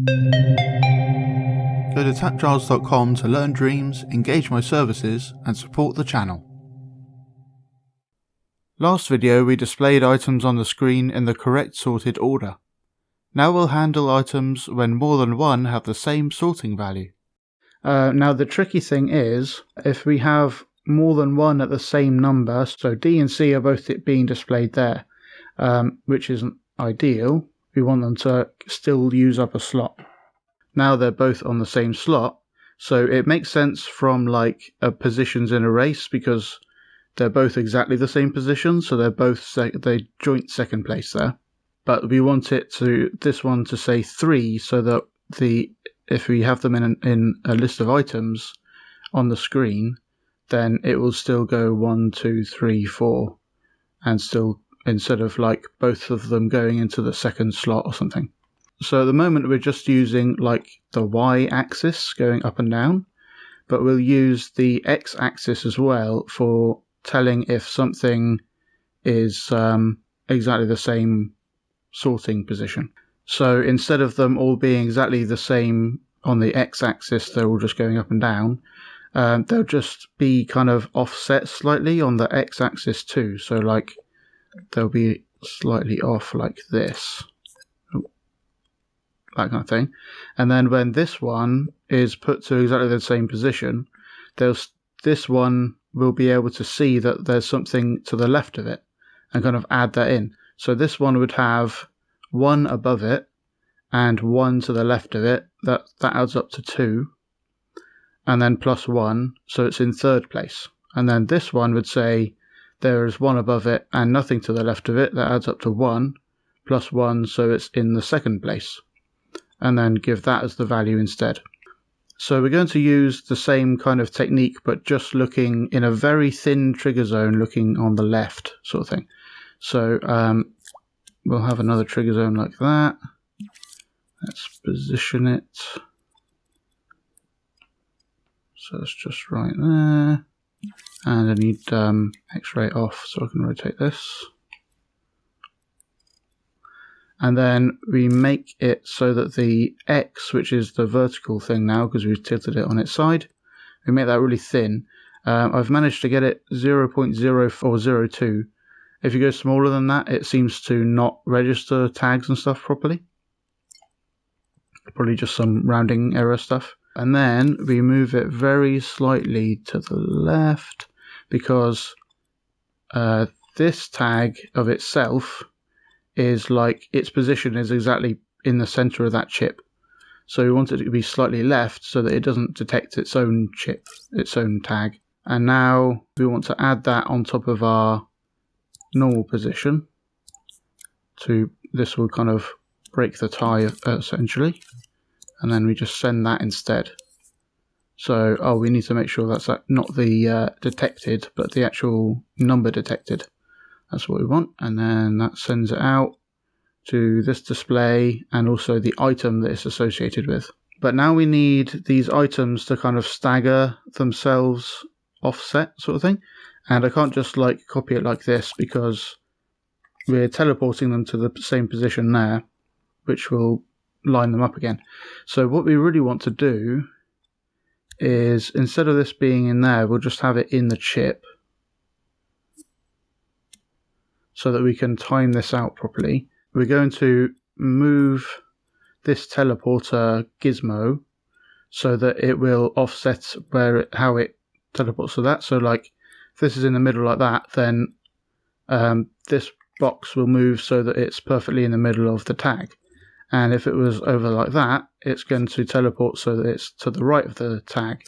Go to TAPgiles.com to learn dreams, engage my services, and support the channel. Last video we displayed items on the screen in the correct sorted order. Now we'll handle items when more than one have the same sorting value. Now the tricky thing is, if we have more than one at the same number, so D and C are both being displayed there, which isn't ideal. We want them to still use up a slot. Now they're both on the same slot, so it makes sense from like positions in a race because they're both exactly the same position, so they're both they joint second place there. But we want this one to say 3, so that if we have them in a list of items on the screen, then it will still go 1, 2, 3, 4, and still, instead of like both of them going into the second slot or something. So at the moment we're just using like the y-axis going up and down, but we'll use the x-axis as well for telling if something is exactly the same sorting position. So instead of them all being exactly the same on the x-axis, they're all just going up and down, they'll just be kind of offset slightly on the x-axis too. So like they'll be slightly off like this, that kind of thing. And then when this one is put to exactly the same position, this one will be able to see that there's something to the left of it and kind of add that in. So this one would have 1 above it and 1 to the left of it. That adds up to 2, and then plus 1, so it's in third place. And then this one would say there is 1 above it and nothing to the left of it. That adds up to 1 plus 1, so it's in the second place. And then give that as the value instead. So we're going to use the same kind of technique, but just looking in a very thin trigger zone, looking on the left sort of thing. So we'll have another trigger zone like that. Let's position it. So it's just right there. And I need X-ray off so I can rotate this. And then we make it so that the X, which is the vertical thing now because we've tilted it on its side, we make that really thin. I've managed to get it 0.0402. If you go smaller than that, it seems to not register tags and stuff properly. Probably just some rounding error stuff. And then we move it very slightly to the left because this tag of itself is like its position is exactly in the center of that chip. So we want it to be slightly left so that it doesn't detect its own chip, its own tag. And now we want to add that on top of our normal position. This will kind of break the tie essentially. And then we just send that instead. So, we need to make sure that's not the detected, but the actual number detected. That's what we want, and then that sends it out to this display and also the item that it's associated with. But now we need these items to kind of stagger themselves offset sort of thing, and I can't just like copy it like this because we're teleporting them to the same position there, which will line them up again. So what we really want to do is, instead of this being in there, we'll just have it in the chip, so that we can time this out properly. We're going to move this teleporter gizmo so that it will offset how it teleports to that. So like if this is in the middle like that, then this box will move so that it's perfectly in the middle of the tag. And if it was over like that, it's going to teleport so that it's to the right of the tag.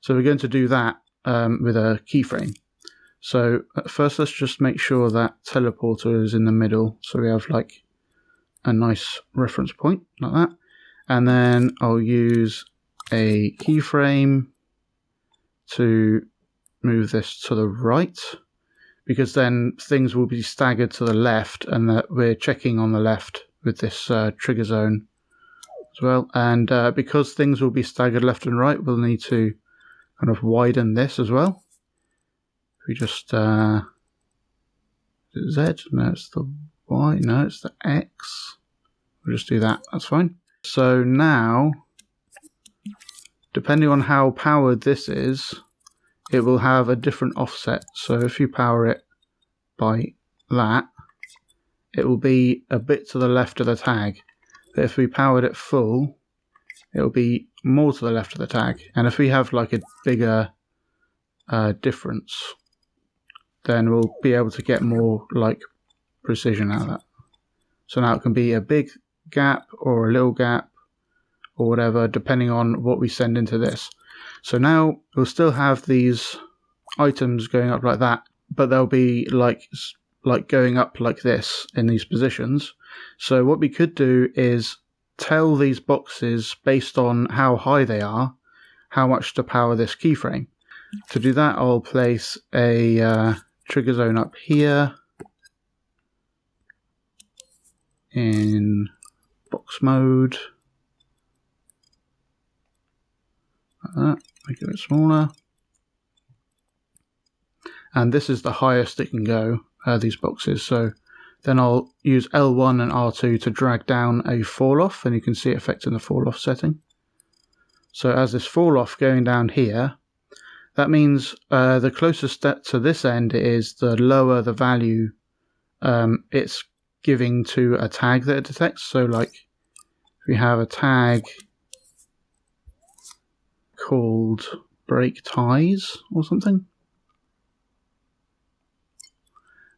So we're going to do that with a keyframe. So first let's just make sure that teleporter is in the middle, so we have like a nice reference point like that. And then I'll use a keyframe to move this to the right, because then things will be staggered to the left, and that we're checking on the left with this trigger zone as well. And because things will be staggered left and right, we'll need to kind of widen this as well. We just Z, no, it's the Y, no, it's the X. We'll just do that, that's fine. So now, depending on how powered this is, it will have a different offset. So if you power it by that, it will be a bit to the left of the tag. But if we powered it full, it will be more to the left of the tag. And if we have like a bigger difference, then we'll be able to get more like precision out of that. So now it can be a big gap or a little gap or whatever, depending on what we send into this. So now we'll still have these items going up like that, but they'll be like going up like this in these positions. So what we could do is tell these boxes based on how high they are, how much to power this keyframe. To do that, I'll place a trigger zone up here in box mode. Like that, make it a bit smaller. And this is the highest it can go, these boxes. So then I'll use L1 and R2 to drag down a fall off, and you can see it affecting the fall off setting. So as this fall off going down here, that means the closest step to this end is the lower the value it's giving to a tag that it detects. So like if we have a tag called break ties or something,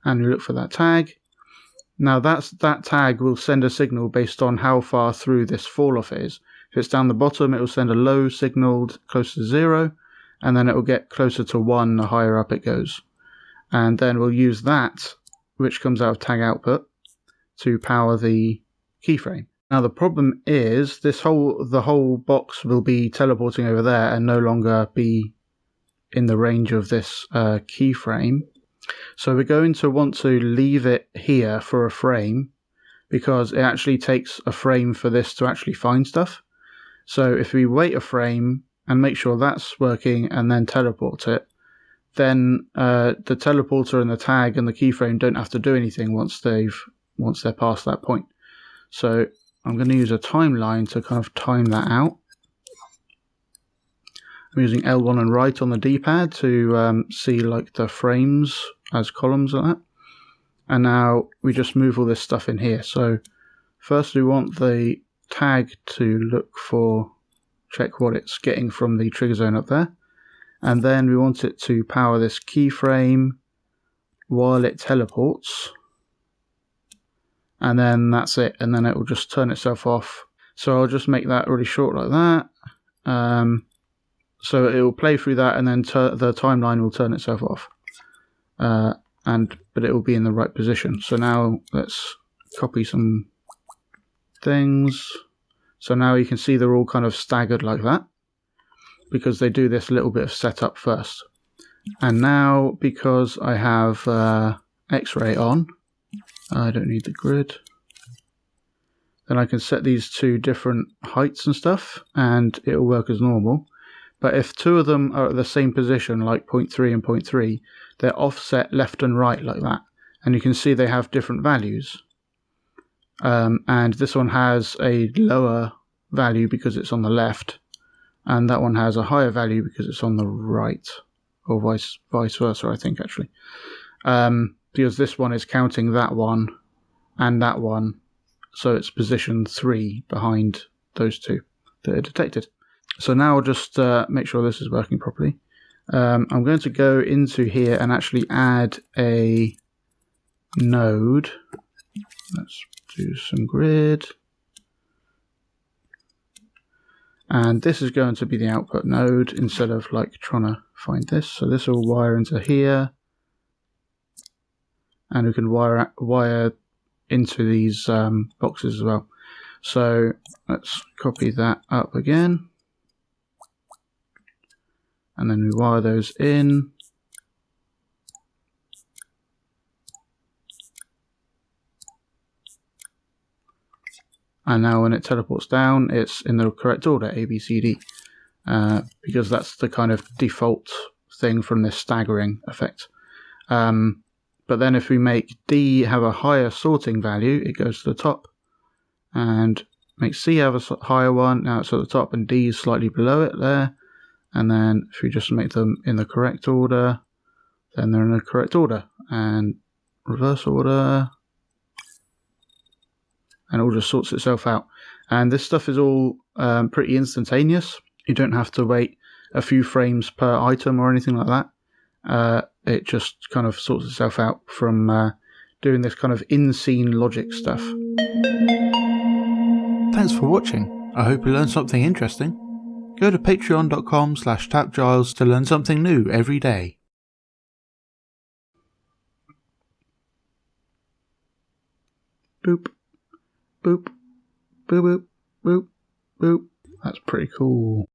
and we look for that tag. Now that tag will send a signal based on how far through this fall off is. If it's down the bottom, it will send a low signal close to 0, and then it will get closer to 1 the higher up it goes. And then we'll use that, which comes out of tag output, to power the keyframe. Now the problem is the whole box will be teleporting over there and no longer be in the range of this keyframe. So we're going to want to leave it here for a frame, because it actually takes a frame for this to actually find stuff. So if we wait a frame and make sure that's working and then teleport it, then the teleporter and the tag and the keyframe don't have to do anything once they're past that point. So I'm going to use a timeline to kind of time that out. I'm using L1 and right on the D-pad to see like the frames as columns like that. And now we just move all this stuff in here. So first we want the tag to check what it's getting from the trigger zone up there. And then we want it to power this keyframe while it teleports. And then that's it. And then it will just turn itself off. So I'll just make that really short like that. So it will play through that, and then the timeline will turn itself off. But it will be in the right position. So now let's copy some things. So now you can see they're all kind of staggered like that, because they do this little bit of setup first. And now, because I have X-ray on, I don't need the grid, then I can set these to different heights and stuff, and it will work as normal. But if two of them are at the same position, like 0.3 and 0.3, they're offset left and right like that. And you can see they have different values. And this one has a lower value because it's on the left, and that one has a higher value because it's on the right, or vice versa, I think, actually. Because this one is counting that one and that one, so it's position 3 behind those two that are detected. So now I'll just make sure this is working properly. I'm going to go into here and actually add a node. Let's do some grid. And this is going to be the output node instead of like trying to find this. So this will wire into here. And we can wire into these boxes as well. So let's copy that up again. And then we wire those in. And now when it teleports down, it's in the correct order, A, B, C, D. Because that's the kind of default thing from this staggering effect. But then if we make D have a higher sorting value, it goes to the top. And make C have a higher one. Now it's at the top and D is slightly below it there. And then if we just make them in the correct order, then they're in the correct order. And reverse order. And it all just sorts itself out. And this stuff is all pretty instantaneous. You don't have to wait a few frames per item or anything like that. It just kind of sorts itself out from doing this kind of in-scene logic stuff. Thanks for watching. I hope you learned something interesting. Go to patreon.com/TAPgiles to learn something new every day. Boop, boop, boop, boop, boop, boop. That's pretty cool.